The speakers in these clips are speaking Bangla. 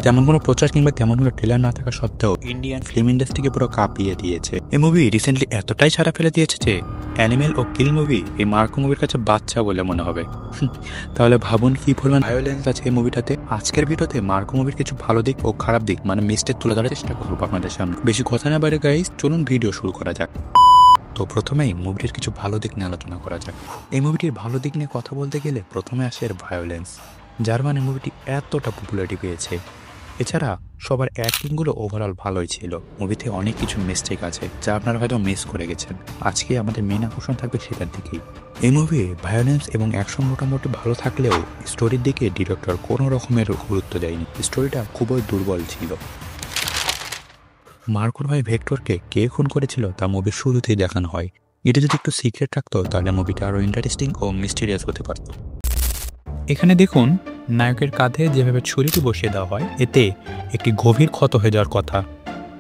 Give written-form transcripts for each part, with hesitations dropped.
তেমন কোনো প্রচার কিংবা তেমন কোনো ট্রেলার না থাকা সত্ত্বেও ইন্ডিয়ান ফিল্ম ইন্ডাস্ট্রিকে পুরো কাঁপিয়ে দিয়েছে। এই মুভি রিসেন্টলি এতটাই সাড়া ফেলে দিয়েছে যে অ্যানিমেল ও কিল মুভি এই মার্কো মুভির কাছে বাচ্চা বলে মনে হবে। তাহলে ভাবুন কি পরিমাণ ভায়োলেন্স আছে এই মুভিটাতে। আজকের ভিডিওতে মার্কো মুভির কিছু ভালো দিক ও খারাপ দিক মানে মিস্টেক তুলে ধরার চেষ্টা করবো আপনাদের সামনে। বেশি কথা না বাইরে গাইস, চলুন ভিডিও শুরু করা যাক। তো প্রথমেই মুভিটির কিছু ভালো দিক নিয়ে আলোচনা করা যাক। এই মুভিটির ভালো দিক নিয়ে কথা বলতে গেলে প্রথমে আসে এর ভায়োলেন্স, যার মানে মুভিটি এতটা পপুলারিটি পেয়েছে। এছাড়া সবার অ্যাক্টিংগুলো ওভারঅল ভালোই ছিল। মুভিতে অনেক কিছু মিস্টেক আছে যা আপনারা হয়তো মিস করে গেছেন। আজকে আমাদের মেন আকর্ষণ থাকবে সেটার দিকেই। এই মুভি ভায়োলেন্স এবং অ্যাকশন মোটামুটি ভালো থাকলেও স্টোরির দিকে ডিরেক্টর কোনো রকমের গুরুত্ব দেয়নি। স্টোরিটা খুবই দুর্বল ছিল। মার্কোর ভাই ভেক্টরকে কে খুন করেছিল তা মুভির শুরুতেই দেখানো হয়। এটা যদি একটু সিক্রেট রাখতো তাহলে মুভিটা আরও ইন্টারেস্টিং ও মিস্টিরিয়াস হতে পারত। এখানে দেখুন নায়কের কাঁধে যেভাবে ছুরিটি বসিয়ে দেওয়া হয় এতে একটি গভীর ক্ষত হয়ে যাওয়ার কথা,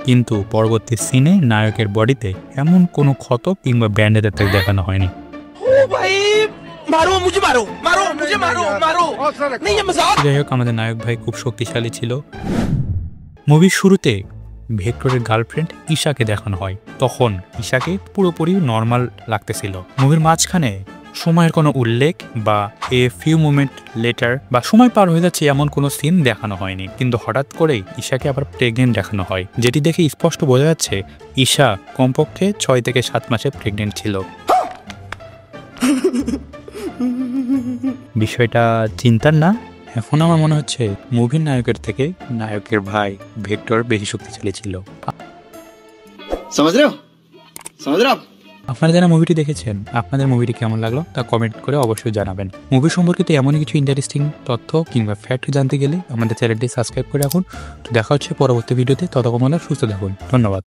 কিন্তু পরবর্তী সিনে নায়কের বডিতে এমন কোনো ক্ষত কিংবা ব্যান্ডেজ অ্যাটাক দেখানো হয়নি। যাই হোক, আমাদের নায়ক ভাই খুব শক্তিশালী ছিল। মুভির শুরুতে ভেক্টরের গার্লফ্রেন্ড ঈশাকে দেখানো হয়, তখন ঈশাকে পুরোপুরি নর্মাল লাগতেছিল। মুভির মাঝখানে সময়ের কোনো উল্লেখ বা এ ফিউ মোমেন্ট লেটার বা সময় পার হয়ে যাচ্ছে এমন কোনো সিন দেখানো হয়নি, কিন্তু হঠাৎ করেই ঈশাকে আবার প্রেগনেন্ট দেখানো হয়, যেটি দেখে স্পষ্ট বোঝা যাচ্ছে ঈশা কমপক্ষে 6 থেকে 7 মাসে প্রেগনেন্ট ছিল। বিষয়টা চিন্তার না? এখন আমার মনে হচ্ছে মুভির নায়কের থেকে নায়কের ভাই ভেক্টর বেশি শক্তিশালী ছিল। আপনারা যারা মুভিটি দেখেছেন আপনাদের মুভিটি কেমন লাগলো তা কমেন্ট করে অবশ্যই জানাবেন। মুভি সম্পর্কিত এমনই কিছু ইন্টারেস্টিং তথ্য কিংবা ফ্যাক্ট জানতে গেলে আমাদের চ্যানেলটি সাবস্ক্রাইব করে রাখুন। তো দেখা হচ্ছে পরবর্তী ভিডিওতে। ততক্ষণ সুস্থ থাকুন। ধন্যবাদ।